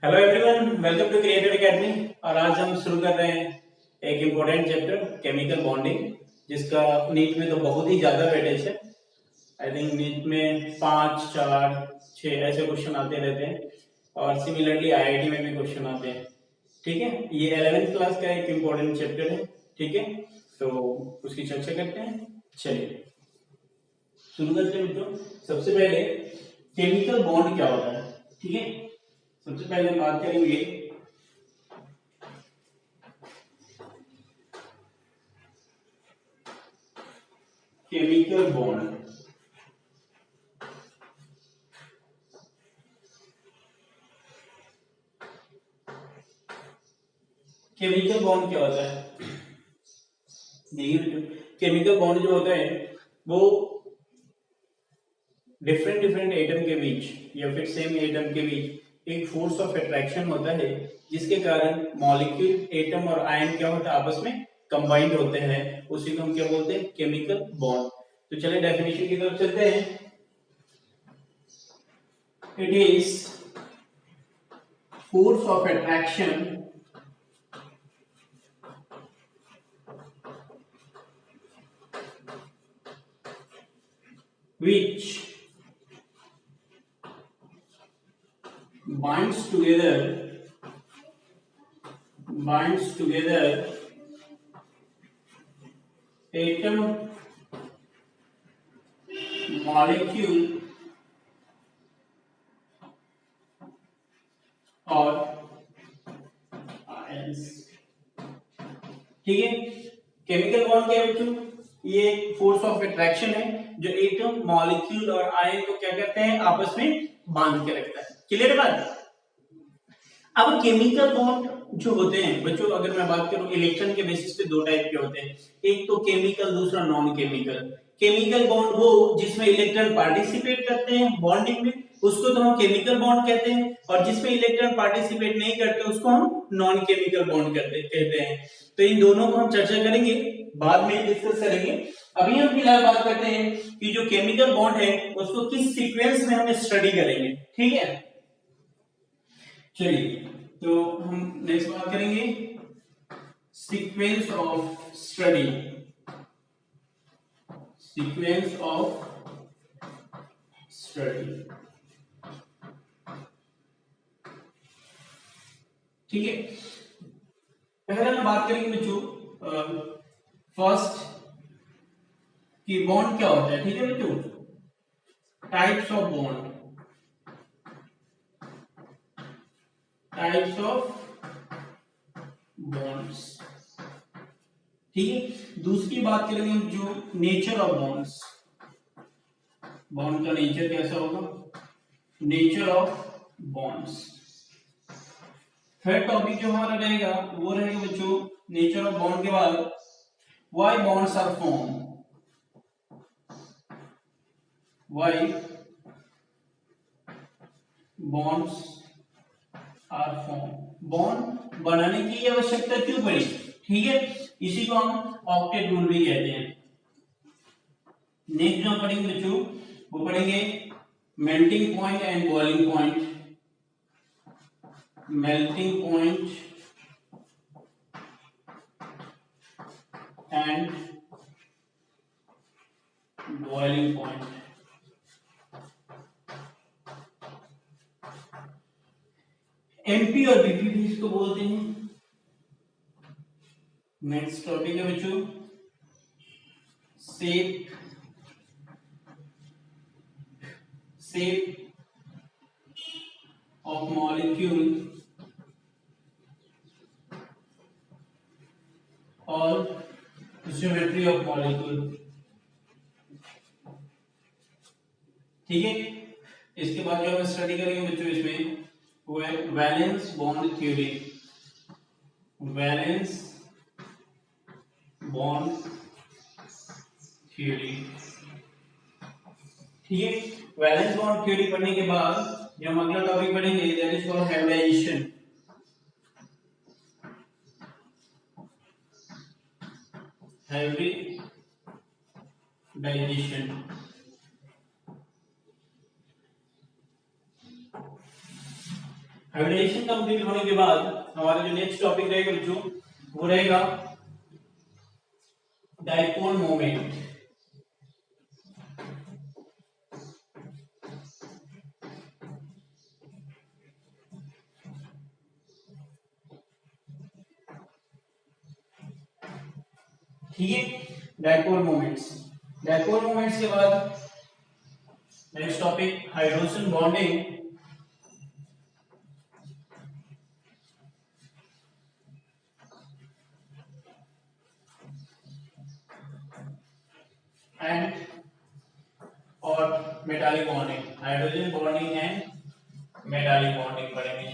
Hello everyone, welcome to creator academy. और आज हम शुरू कर रहे हैं एक इम्पोर्टेंट चैप्टर केमिकल बॉन्डिंग, जिसका नीट में तो बहुत ही ज्यादा वेटेज है। आई थिंक नीट में 5, 4, 6 ऐसे क्वेश्चन आते रहते हैं और सिमिलरली आईआईटी में भी क्वेश्चन आते हैं। ठीक है, ये 11th क्लास का एक इम्पोर्टेंट चैप्टर है। ठीक है, तो उसकी चर्चा करते हैं। चलिए शुरू करते हैं मित्रों। सबसे पहले केमिकल बॉन्ड क्या होता है। ठीक है, सबसे पहले हम बात करेंगे केमिकल बॉन्ड। केमिकल बॉन्ड क्या होता है? देखिए, केमिकल बॉन्ड जो होता है वो डिफरेंट डिफरेंट एटम के बीच या फिर सेम एटम के बीच एक फोर्स ऑफ अट्रैक्शन होता है, जिसके कारण मॉलिक्यूल, एटम और आयन क्या होता है, आपस में कंबाइंड होते हैं। उसी को हम क्या बोलते हैं? Chemical bond. तो चलिए डेफिनेशन की तरफ चलते हैं। It is force of attraction which binds together atom, molecule और ions। ठीक है, केमिकल बॉन्ड क्या है बच्चों? ये एक फोर्स ऑफ अट्रैक्शन है जो एटम, मॉलिक्यूल और आयन को क्या करते हैं, आपस में बांध के रखता है। क्लियर बात? अब केमिकल बॉन्ड जो होते हैं बच्चों, अगर मैं बात करूं इलेक्ट्रॉन के बेसिस पे दो टाइप के होते हैं। एक तो केमिकल, दूसरा नॉन केमिकल। केमिकल बॉन्ड वो जिसमें इलेक्ट्रॉन पार्टिसिपेट करते हैं बॉन्डिंग में, उसको तो हम केमिकल बॉन्ड कहते हैं। और जिसमें इलेक्ट्रॉन पार्टिसिपेट नहीं करते उसको हम नॉन केमिकल बॉन्ड कहते हैं। तो इन दोनों को हम चर्चा करेंगे, बाद में डिस्कस करेंगे। अभी हम फिलहाल बात करते हैं कि जो केमिकल बॉन्ड है उसको किस सीक्वेंस में हम स्टडी करेंगे। ठीक है, चलिए तो हम नेक्स्ट बात करेंगे sequence of study. Sequence of study, ठीक है। पहले हम बात करेंगे बच्चों फर्स्ट कि बॉन्ड क्या होता है। ठीक है बच्चों, types of bond, types of bonds. ठीक है, दूसरी बात करेंगे हम जो नेचर ऑफ बॉन्ड्स, बॉन्ड का नेचर कैसा होगा, nature of bonds. Third topic जो हमारा रहेगा वो रहेगा बच्चों नेचर ऑफ बॉन्ड के बाद why bonds are form, why bonds are form, bond बनाने की आवश्यकता क्यों पड़ी। ठीक है, इसी को हम ऑक्टेट रूल भी कहते हैं। नेक्स्ट जो हम पढ़ेंगे बच्चों वो पढ़ेंगे melting point and boiling point, melting point and boiling point. MP और बीपी भी इसको बोलते हैं। नेक्स्ट टॉपिक है बच्चों शेप, शेप ऑफ मॉलिक्यूल और ज्योमेट्री ऑफ मॉलिक्यूल। ठीक है, इसके बाद जो हम स्टडी करेंगे बच्चों इसमें वो है valence bond theory, valence bond theory. ठीक है, वैलेंस बॉन्ड थ्योरी पढ़ने के बाद जो हम अगला टॉपिक पढ़ेंगे that is called hybridisation, hybridisation. Hybridisation complete होने के बाद हमारा जो नेक्स्ट टॉपिक रहेगा बच्चों वो रहेगा डाइपोल मोमेंट। ठीक है, डाइपोल मोमेंट्स। डाइपोल मोमेंट्स के बाद next topic hydrogen bonding and और metallic bonding. Hydrogen bonding and metallic bonding पढ़ेंगे।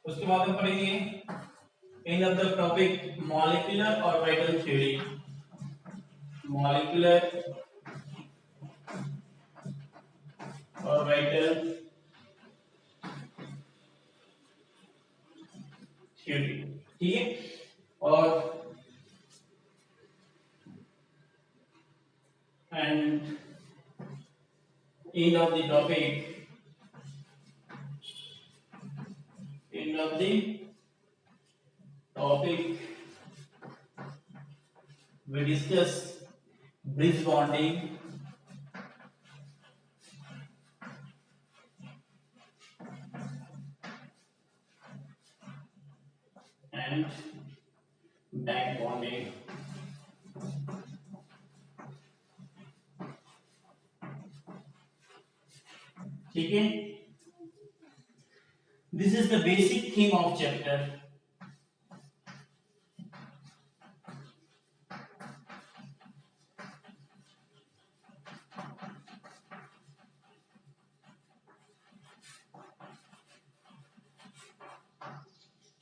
उसके बाद हम पढ़ेंगे in of the topic molecular orbital theory. Molecular orbital theory. ठीक है, और end end of the topic we discuss bridge bonding and back bonding। ठीक है, this is the basic theme of chapter।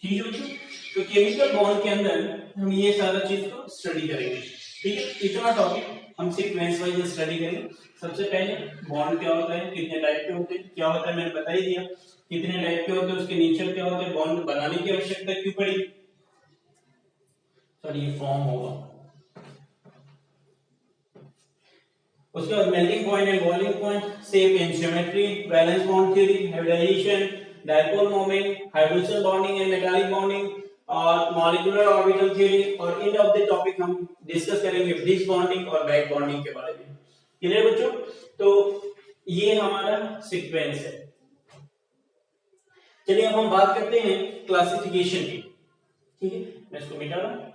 ठीक है बच्चों, तो केमिकल बॉन्ड के अंदर हम ये सारा चीज को स्टडी करेंगे। ठीक है, इतना टॉपिक हम सीक्वेंस वाइज स्टडी करेंगे। सबसे पहले बॉन्ड क्या होता है, कितने टाइप के होते हैं, क्या होता है मैंने बता ही दिया, कितने टाइप के होते हैं, उसके नेचर क्या होते हैं, बॉन्ड बनाने की आवश्यकता क्यों पड़ी, सर ये फॉर्म होगा। उसके बाद melting point and boiling point, shape and geometry, valence bond theory, hybridisation, dipole moment, hydrogen bonding and metallic bonding और मॉलिक्यूलर ऑर्बिटल थ्योरी, और एंड ऑफ द टॉपिक हम डिस्कस करेंगे ब्रिज बॉन्डिंग और back bonding के बारे में। Clear बच्चों, तो ये हमारा सीक्वेंस है। चलिए अब हम बात करते हैं क्लासिफिकेशन की। ठीक है, मैं इसको मिटा रहा हूं।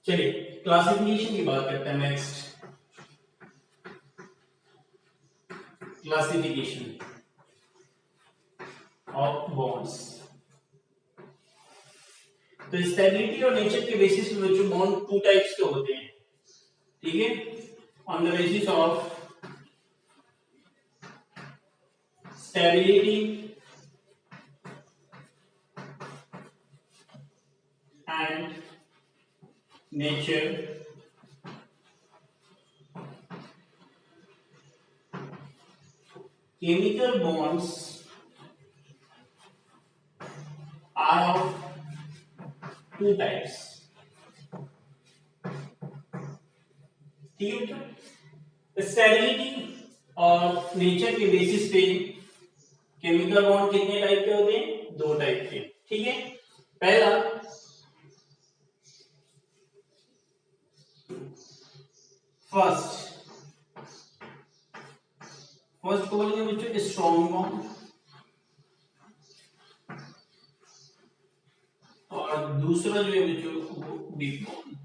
चलिए क्लासिफिकेशन की बात करते हैं। Next classification of bonds. तो स्टेबिलिटी और नेचर के बेसिस पे बच्चों बॉन्ड टू टाइप्स के होते हैं। ठीक है, on the basis of stability and nature, chemical bonds are of two types। ठीक है, स्टेबिलिटी और नेचर के बेसिस पे केमिकल बॉन्ड कितने टाइप के होते हैं, दो टाइप के। ठीक है, पहला फर्स्ट को बोलेंगे बच्चों स्ट्रॉन्ग बॉन्ड, और दूसरा जो है बच्चों वो वीक बॉन्ड।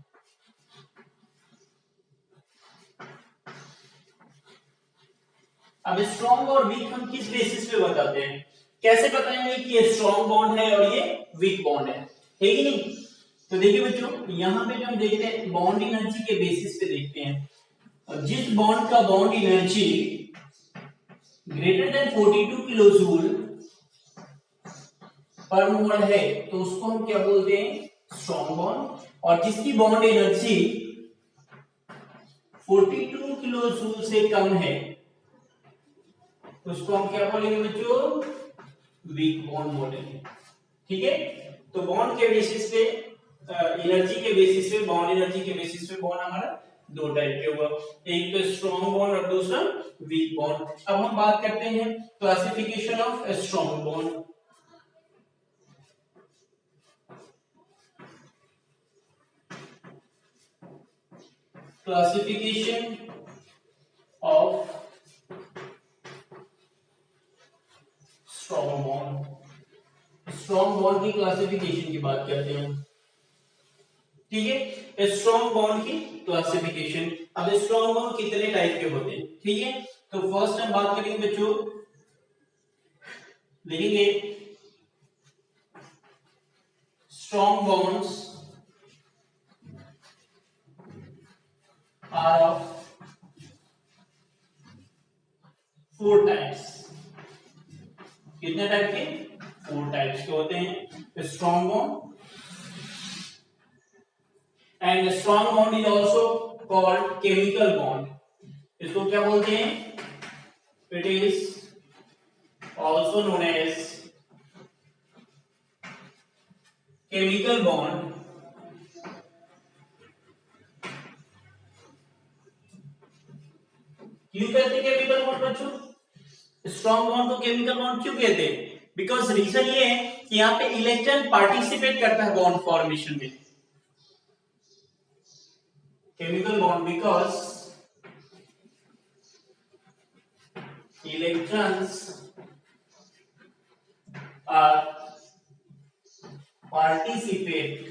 अब स्ट्रॉन्ग और वीक हम किस बेसिस पे बताते हैं, कैसे बताएंगे कि ये स्ट्रॉन्ग बॉन्ड है और ये वीक बॉन्ड है कि नहीं? तो देखिए बच्चों, यहाँ पे जो हम देखते हैं बॉन्ड एनर्जी के बेसिस पे देखते हैं, और जिस बॉन्ड का bond energy greater than 42 kilo joule per mole है तो उसको हम क्या बोलते हैं, स्ट्रॉन्ग बॉन्ड। और जिसकी बॉन्ड एनर्जी 42 किलो जूल से कम है उसको हम क्या बोलेंगे बच्चों, वीक बॉन्ड बोलेंगे। ठीक है, तो बॉन्ड के बेसिस पे, एनर्जी के बेसिस पे, बॉन्ड एनर्जी के बेसिस पे बॉन्ड हमारा दो टाइप के हुआ, एक तो स्ट्रॉन्ग बॉन्ड और दूसरा वीक बॉन्ड। अब हम बात करते हैं classification of strong bond. Classification of strong bond, strong bond की क्लासिफिकेशन की बात करते हैं। ठीक है, स्ट्रॉन्ग बॉन्ड की क्लासिफिकेशन। अब स्ट्रॉन्ग बॉन्ड कितने टाइप के होते हैं, ठीक है? तो फर्स्ट हम बात करेंगे बच्चों, लिखेंगे strong bonds are of 4 types. कितने टाइप के, 4 टाइप्स के होते हैं strong bond. And strong bond is also called chemical bond. इसको क्या बोलते हैं, it is also known as chemical bond. क्यों कहते हैं केमिकल बॉन्ड बच्चों, स्ट्रॉन्ग बॉन्ड को केमिकल बॉन्ड क्यों कहते हैं? बिकॉज रीजन ये है कि यहाँ पे इलेक्ट्रॉन पार्टिसिपेट करता है बॉन्ड फॉर्मेशन में। Chemical bond because electrons are participate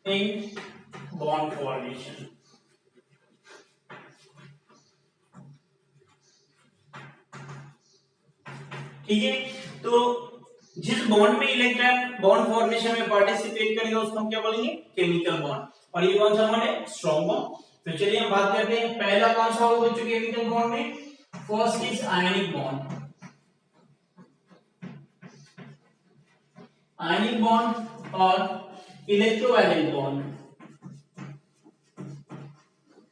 in bond formation। ठीक है, तो जिस बॉन्ड में इलेक्ट्रॉन बॉन्ड फॉर्मेशन में पार्टिसिपेट करेगा उसको हम क्या बोलेंगे, केमिकल बॉन्ड। और ये कौन सा बॉन्ड है, स्ट्रॉन्ग बॉन्ड। तो चलिए हम बात करते हैं पहला कौन सा होगा बच्चों केमिकल बॉन्ड में। First is ionic bond. Ionic bond और electrovalent bond.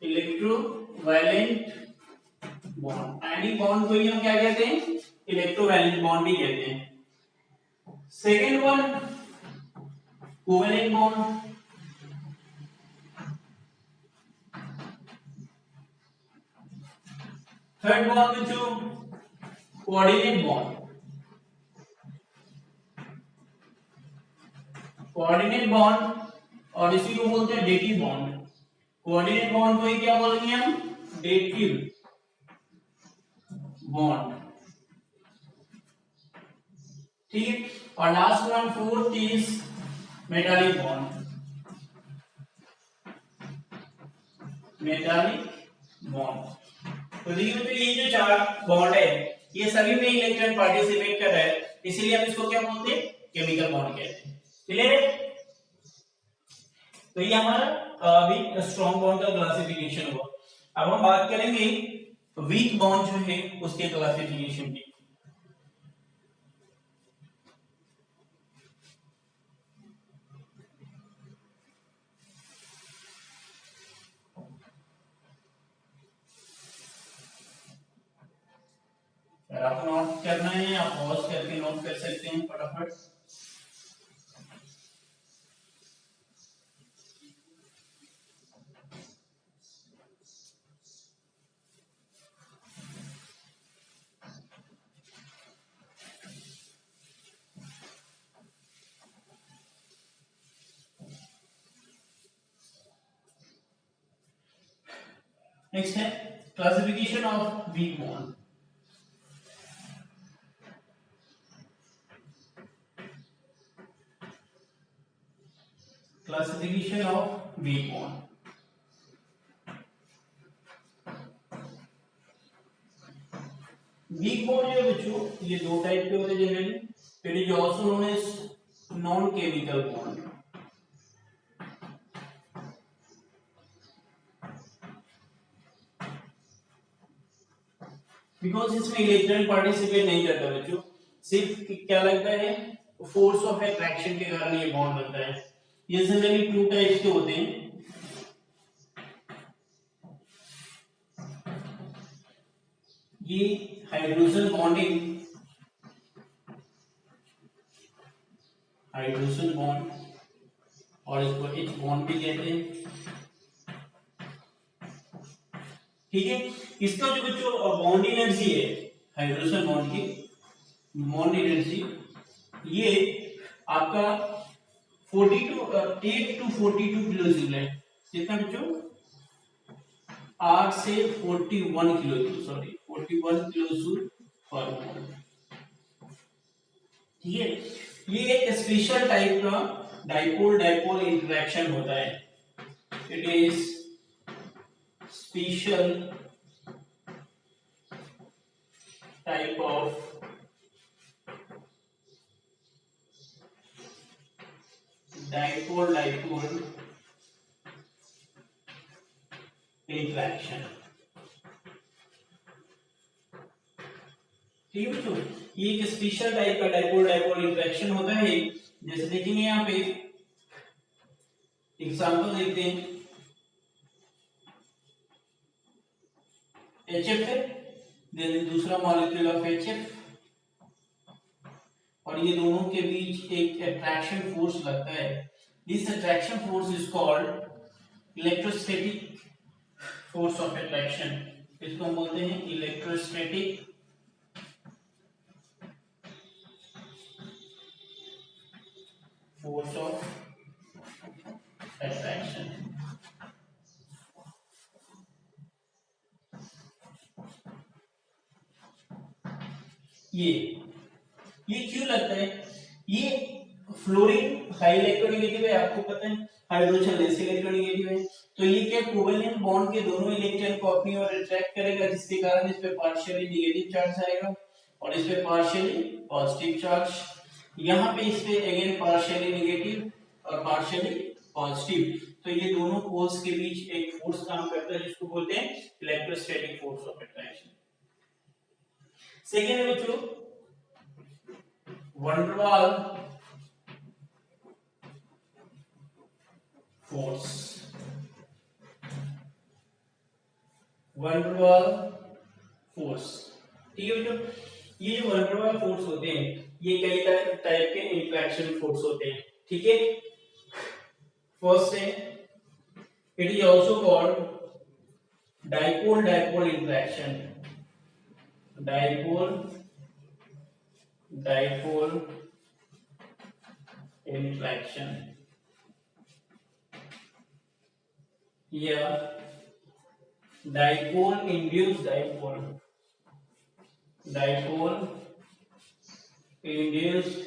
Electrovalent bond, ionic bond को ही हम क्या कहते हैं, इलेक्ट्रोवैलेंट बॉन्ड भी कहते हैं। Second one covalent bond. Third bond बच्चों कोऑर्डिनेट बॉन्ड। कोऑर्डिनेट बॉन्ड और इसी को बोलते हैं डेटिव बॉन्ड। कोऑर्डिनेट बॉन्ड को ही क्या बोलेंगे हम, डेटिव बॉन्ड। ठीक है, और last one fourth is metallic bond. Metallic bond. तो देखिए तो ये जो 4 बॉन्ड है ये सभी में इलेक्ट्रॉन पार्टिसिपेट कर रहा है, इसीलिए हम इसको क्या बोलते हैं, केमिकल बॉन्ड कहते हैं। क्लियर है? तो ये हमारा अभी स्ट्रॉन्ग बॉन्ड का क्लासिफिकेशन हुआ। अब हम बात करेंगे वीक बॉन्ड जो है उसके क्लासिफिकेशन की। अगर आपको नोट करना है आप पॉज करके नोट कर सकते हैं फटाफट। नेक्स्ट है classification of weak bond. Classification of weak bond. Weak bond जो है बच्चों ये दो टाइप के होते हैं generally. It is also known as non chemical bond. Because इसमें इलेक्ट्रॉन पार्टिसिपेट नहीं करता बच्चों, सिर्फ क्या लगता है फोर्स ऑफ अट्रैक्शन के कारण ये बॉन्ड बनता है. ये जनरली टू टाइप्स के होते हैं. ये हाइड्रोजन बॉन्डिंग, हाइड्रोजन बॉन्ड, और इसको एच बॉन्ड भी कहते हैं. ठीक है. इसका जो बच्चों बॉन्ड एनर्जी है हाइड्रोजन बॉन्ड की बॉन्ड एनर्जी, ये आपका 8 to 42 किलो जूल है. कितना बच्चों? 8 से 41 kilo joule, sorry 41 kilo joule per mole. ठीक है. ये एक स्पेशल टाइप का डाइपोल डाइपोल इंटरेक्शन होता है. It is special type of dipole dipole interaction. ठीक है बच्चों, ये एक स्पेशल टाइप का डाइपोल डाइपोल इंटरेक्शन होता है. जैसे देखेंगे यहाँ पे एग्जांपल देखते हैं. HF है, देन दूसरा मॉलिक्यूल ऑफ HF, और ये दोनों के बीच एक अट्रैक्शन फोर्स लगता है. This attraction force is called electrostatic force of attraction. इसको हम बोलते हैं इलेक्ट्रोस्टैटिक फोर्स ऑफ अट्रैक्शन. ये क्यों लगता है? ये फ्लोरीन हाई इलेक्ट्रोनेगेटिव है, आपको पता है. हाइड्रोजन लेस इलेक्ट्रोनेगेटिव है. तो ये क्या कोवेलेंट बॉन्ड के दोनों इलेक्ट्रॉन को अपनी ओर अट्रैक्ट करेगा, जिसके कारण इस पे पार्शियली नेगेटिव चार्ज आएगा और इस पे पार्शियली पॉजिटिव चार्ज. यहाँ पे इस पे अगेन पार्शियली नेगेटिव और पार्शियली पॉजिटिव. तो ये दोनों पोल्स के बीच एक फोर्स काम करता है जिसको बोलते हैं electrostatic force of attraction. Second है बच्चों वंडरवाल फोर्स. Van der Waals force. ठीक है बच्चों, ये जो वंडरवाल फोर्स होते हैं ये कई टाइप के इंटरेक्शन फोर्स होते हैं. ठीक है. फर्स्ट है it is also called dipole dipole interaction. Dipole dipole interaction या dipole induced dipole. Dipole induced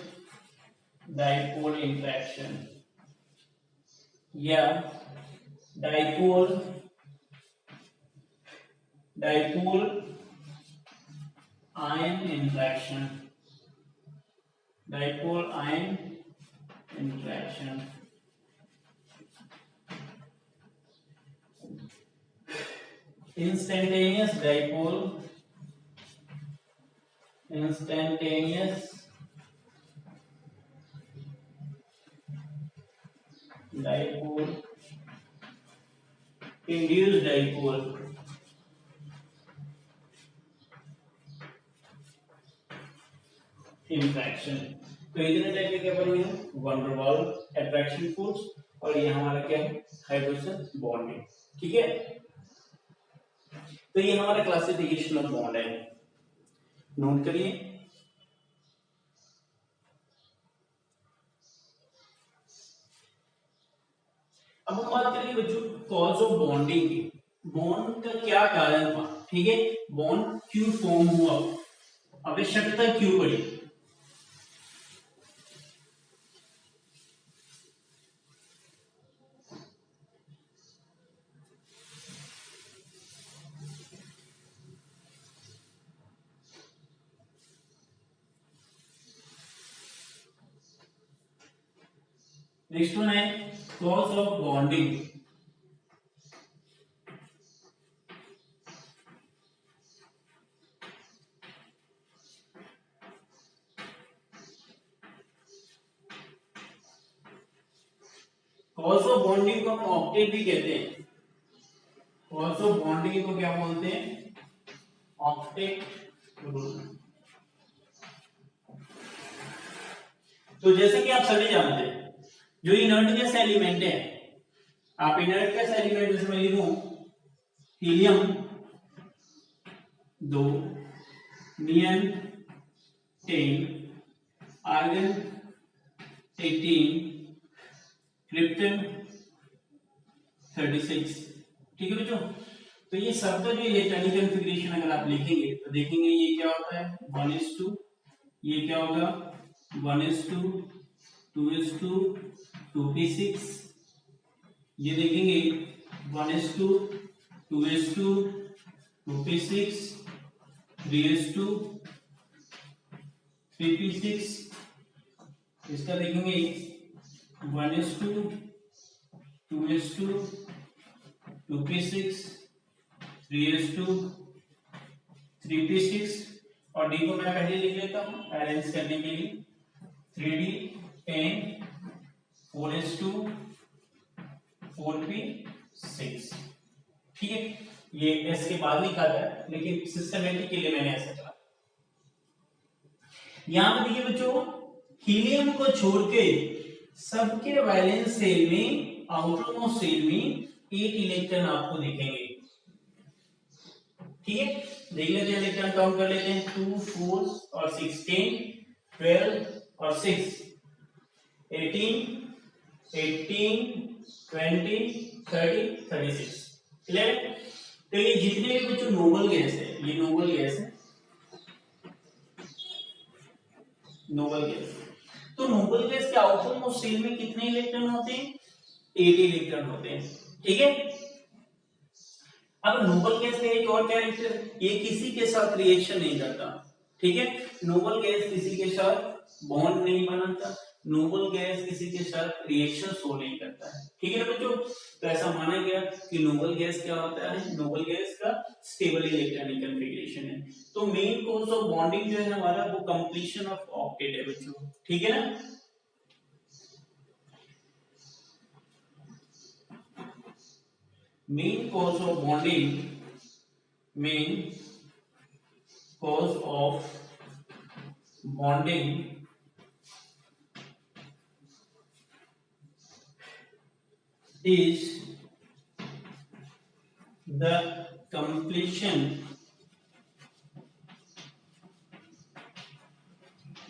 dipole interaction या dipole dipole ion interaction. Dipole ion interaction. Instantaneous dipole, instantaneous dipole, induced dipole. Interaction. तो इतने type के क्या पढ़ेंगे हम? Wonder wall attraction force, और ये हमारा क्या है? Hydrogen bonding. ठीक है. तो ये हमारा क्लासिफिकेशन ऑफ बॉन्ड है, नोट करिए. अब हम बात करेंगे बच्चों कॉज ऑफ बॉन्डिंग की. बॉन्ड का क्या कारण था? ठीक है. बॉन्ड क्यों फॉर्म हुआ, आवश्यकता क्यों पड़ी? नेक्स्ट वन है cause of bonding. Cause of bonding को हम ऑक्टेट भी कहते हैं। कॉज ऑफ बॉन्डिंग को क्या बोलते हैं? Octet rule. तो जैसे कि आप सभी जानते हैं, जो इनर्ट गैस एलिमेंट है, आप इनर्ट गैस एलिमेंट जैसे मैं लिखूं हीलियम 2, नियन 10, आर्गन 18, क्रिप्टन 36। ठीक है बच्चों, तो ये सब का जो इलेक्ट्रॉनिक कॉन्फ़िगरेशन अगर आप लिखेंगे तो देखेंगे ये क्या होता है 1:2, ये क्या होगा 1:2, 2:2, 2p6, ये देखेंगे 1:2, 2:2, 2p6, 3:2, 3p6, इसका देखेंगे 1:2, 2:2, 2p6, 3:2, 3p6 और डी को मैं पहले लिख लेता हूं अरेंज करने के लिए 3d 10, 4:2, 4p6। ठीक है, ये एस के बाद लिखा था लेकिन सिस्टमेटिक के लिए मैंने ऐसा करा। यहां पर देखिए बच्चों, हीलियम को छोड़ के सबके वैलेंस सेल में, आउटरमोस्ट सेल में 8 इलेक्ट्रॉन आपको दिखेंगे। ठीक है, देख लेते हैं इलेक्ट्रॉन काउंट कर लेते हैं 2, 4 और 16, 12 और 6, 18, 18, 20, 30, 36, 11। तो ये जितने भी बच्चों नोबल गैस है, ये नोबल गैस है, नोबल गैस। तो नोबल गैस के आउटरमोस्ट शेल में कितने इलेक्ट्रॉन होते हैं? 8 इलेक्ट्रॉन होते हैं। ठीक है, अब नोबल गैस का एक और कैरेक्टर, ये किसी के साथ रिएक्शन नहीं करता। ठीक है, नोबल गैस किसी के साथ बॉन्ड नहीं बनाता, नोबल गैस किसी के साथ रिएक्शन शो नहीं करता है। ठीक है ना बच्चों, तो ऐसा माना गया कि नोबल गैस क्या होता है, नोबल गैस का स्टेबल इलेक्ट्रॉनिक कॉन्फ़िगरेशन है। तो मेन कॉज ऑफ बॉन्डिंग जो है हमारा वो कंप्लीशन ऑफ ऑक्टेट है बच्चों। ठीक है ना, main cause of bonding, main cause of bonding is the completion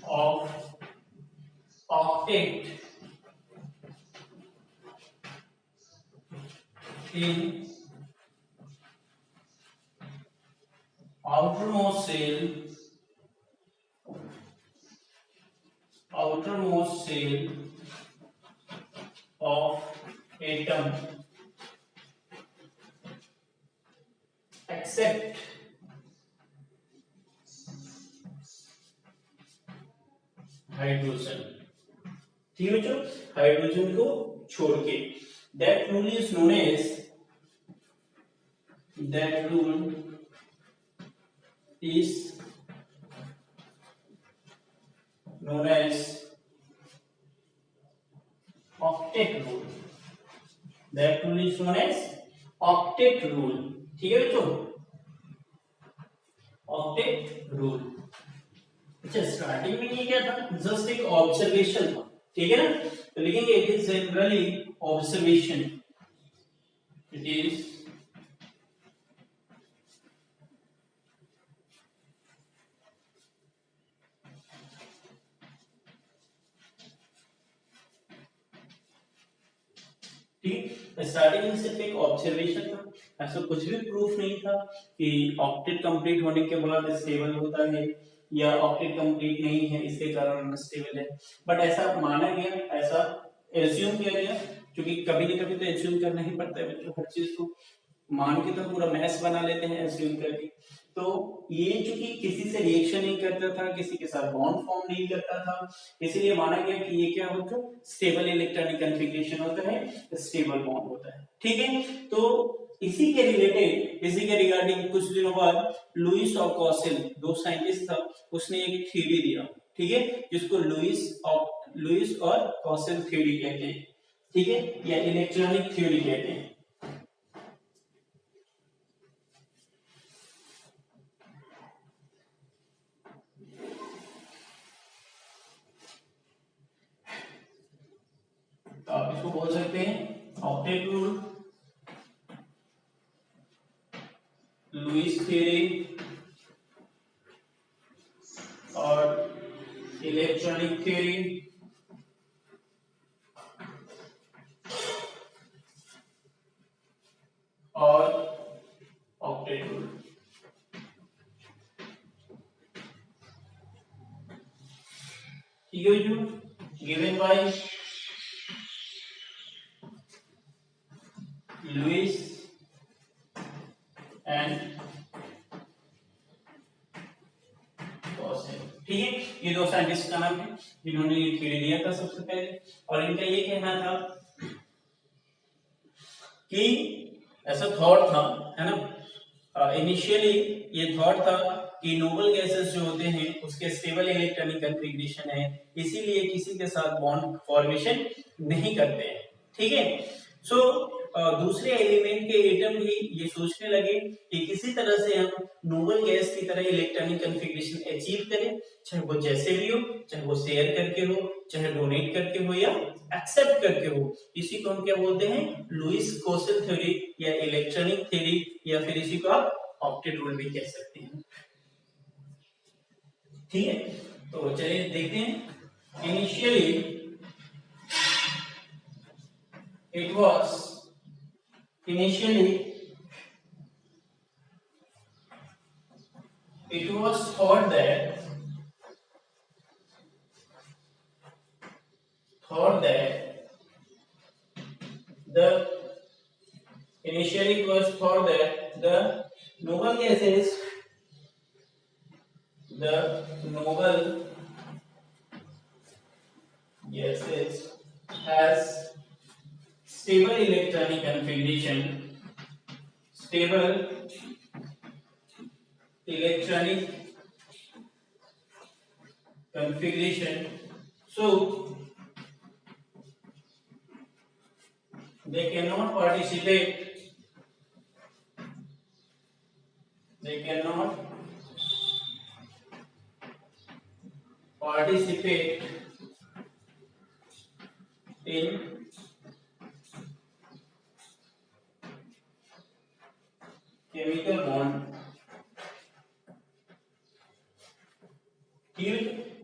of octet in outermost shell of atom except hydrogen. ठीक है बच्चों, हाइड्रोजन को छोड़ के, that rule is known as, that rule is known as octet rule, that rule is known as octet rule। ठीक है बच्चों, octet rule. अच्छा, स्टार्टिंग में ये क्या था, जस्ट एक ऑब्जर्वेशन था। ठीक है ना, तो लिखेंगे it is generally observation, it is ठीक, स्टार्टिंग में सिर्फ एक ऑब्जर्वेशन था, ऐसा कुछ भी प्रूफ नहीं था कि ऑक्टेट कंप्लीट होने के बाद स्टेबल होता है या ऑक्टेट कंप्लीट नहीं है इसके कारण अनस्टेबल है। बट ऐसा माना गया, ऐसा एज्यूम किया गया, क्योंकि कभी न कभी तो एज्यूम करना ही पड़ता है बच्चों, हर चीज को मान के तो पूरा मैथ्स बना लेते हैं एज्यूम करके। तो ये चूंकि किसी से रिएक्शन नहीं करता था, किसी के साथ बॉन्ड फॉर्म नहीं करता था, इसलिए माना गया कि ये क्या होता है, स्टेबल इलेक्ट्रॉनिक कॉन्फ़िगरेशन होता है, स्टेबल बॉन्ड होता है। ठीक है, तो इसी के रिलेटेड, इसी के रिगार्डिंग कुछ दिनों बाद लुईस और कॉसेल, दो साइंटिस्ट था, उसने एक थ्योरी दिया, ठीक है, जिसको लुईस और कॉसेल थ्योरी कहते हैं, ठीक है, या इलेक्ट्रॉनिक थ्योरी कहते हैं। तो आप इसको बोल सकते हैं ऑक्टेट रूल, लुईस थ्योरी और इलेक्ट्रॉनिक थ्योरी, और ऑक्टेट रूल। ठीक है जो गिवन बाय लुईस एंड कॉसेल। ठीक है, ये दो साइंटिस्ट का नाम है जिन्होंने ये थ्योरी दिया था सबसे पहले, और इनका ये कहना था कि ऐसा थॉट था, है ना, इनिशियली ये थॉट था कि नोबल गैसेस जो होते हैं उसके स्टेबल इलेक्ट्रॉनिक कॉन्फ़िगरेशन है, इसीलिए किसी के साथ बॉन्ड फॉर्मेशन नहीं करते हैं। ठीक है, सो दूसरे एलिमेंट के एटम भी ये सोचने लगे कि किसी तरह से हम नोबल गैस की तरह इलेक्ट्रॉनिक कॉन्फ़िगरेशन अचीव करें, चाहे वो जैसे भी हो, चाहे वो शेयर करके हो, चाहे डोनेट करके हो, या एक्सेप्ट करके हो। इसी को हम क्या बोलते हैं, लुईस कॉसेल थ्योरी या इलेक्ट्रॉनिक थ्योरी, या फिर इसी को आप ऑक्टेट रूल भी कह सकते हैं। ठीक है, तो चलिए देखते हैं। Initially it was thought that the noble gases has stable electronic configuration, so they cannot participate in chemical bond till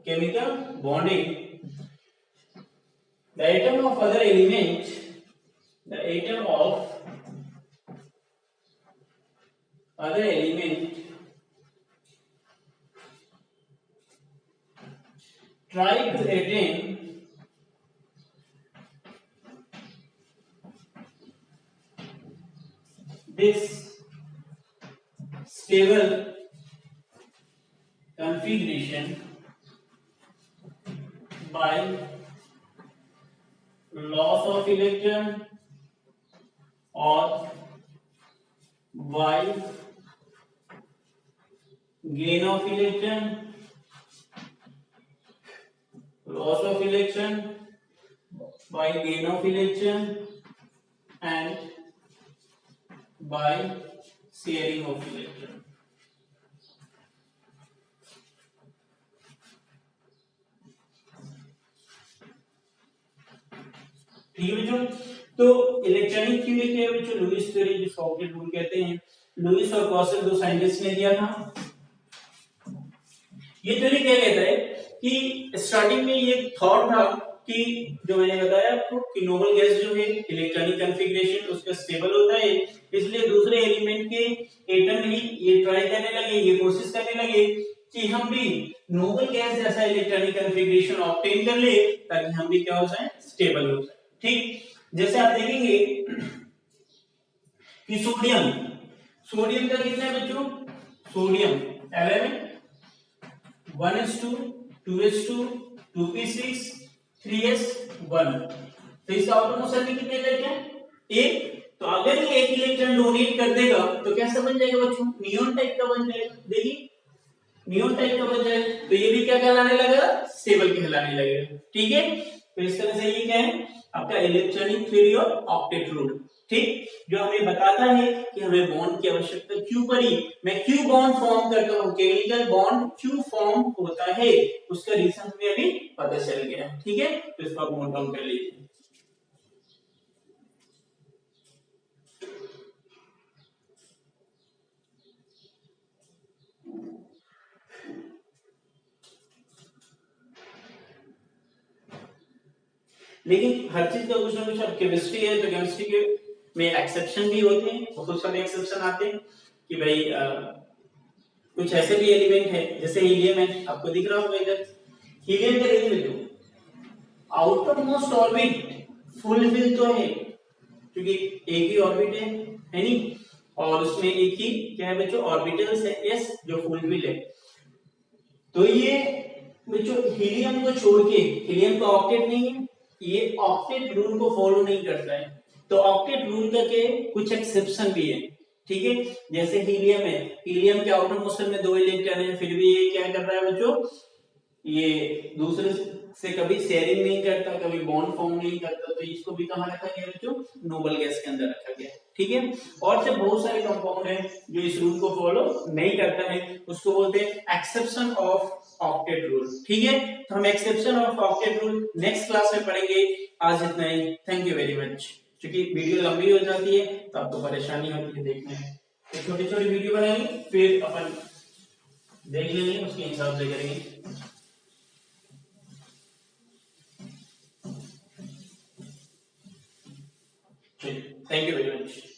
chemical bonding. The atom of other element try to attain this stable configuration by loss of electron or by gain of electron, loss of electron by gain of electron, and by sharing of electron. ठीक है बच्चों, तो electronic theory के बच्चों Lewis theory, जिसको octet rule कहते हैं, Lewis और कॉसेल दो साइंटिस्ट ने दिया था। ये थ्योरी क्या कहता है कि स्टार्टिंग में ये थॉट था कि जो मैंने बताया आपको कि नोबल गैस जो है इलेक्ट्रॉनिक कॉन्फ़िगरेशन उसका स्टेबल होता है, इसलिए दूसरे एलिमेंट के एटम ही ये ट्राई करने लगे, ये कोशिश करने लगे कि हम भी नोबल गैस जैसा इलेक्ट्रॉनिक कॉन्फ़िगरेशन ऑब्टेन कर ले ताकि हम भी क्या हो जाए, स्टेबल हो जाए। ठीक, जैसे आप देखेंगे कि सोडियम का कितना है बच्चों, sodium 11, 1s2, 2s2, 2p6, 3s1। तो इसका आउटर मोशन में कितने इलेक्ट्रॉन एक। तो अगर ये एक इलेक्ट्रॉन डोनेट कर देगा तो कैसा बन जाएगा बच्चों, नियॉन टाइप का बन जाएगा। देखिए नियॉन टाइप का बन जाएगा, तो ये भी क्या कहलाने लगेगा, स्टेबल कहलाने लगेगा। ठीक है, तो इस तरह से ये क्या है आपका इलेक्ट्रॉनिक थ्योरी और ऑक्टेट रूल। ठीक, जो हमें बताता है कि हमें बॉन्ड की आवश्यकता क्यों पड़ी, मैं क्यों बॉन्ड फॉर्म करता हूं, केमिकल बॉन्ड क्यों फॉर्म होता है, उसका रीजन हमें अभी पता चल गया। ठीक है, तो इसको आप नोट डाउन कर लीजिए। लेकिन हर चीज का कुछ ना कुछ, अब केमिस्ट्री है तो केमिस्ट्री के में एक्सेप्शन भी होते हैं, बहुत सारे एक्सेप्शन आते हैं कि भाई कुछ ऐसे भी एलिमेंट है जैसे हीलियम है, आपको दिख रहा होगा इधर हीलियम का देखिए बेटो आउटर मोस्ट ऑर्बिट फुलफिल तो है क्योंकि एक ही ऑर्बिट है नहीं, और उसमें एक ही क्या है बच्चों ऑर्बिटल्स है यस जो फुलफिल है। तो ये बच्चों हीलियम को छोड़ के, हीलियम का ऑक्टेट नहीं है, ये ऑक्टेट रूल को फॉलो नहीं करता है। तो ऑक्टेट रूल का के कुछ एक्सेप्शन भी है। ठीक है, जैसे हीलियम है, हीलियम के आउटर मोशन में 2 इलेक्ट्रॉन है, फिर भी ये क्या कर रहा है बच्चों, ये दूसरे से कभी शेयरिंग नहीं करता, कभी बॉन्ड फॉर्म नहीं करता, तो इसको भी कहां रखा गया बच्चों, नोबल गैस के अंदर रखा गया। ठीक है, और से बहुत सारे कंपाउंड हैं जो इस रूल को फॉलो नहीं करता है, उसको बोलते हैं एक्सेप्शन ऑफ ऑक्टेट रूल। ठीक है, तो हम exception of octet rule next class में पढ़ेंगे। आज इतना ही, थैंक यू वेरी मच। क्योंकि वीडियो लंबी हो जाती है तो आपको परेशानी होती है देखने में, तो छोटी छोटी वीडियो बनाएंगे फिर अपन देख लेंगे, उसके हिसाब से करेंगे। Thank you very much.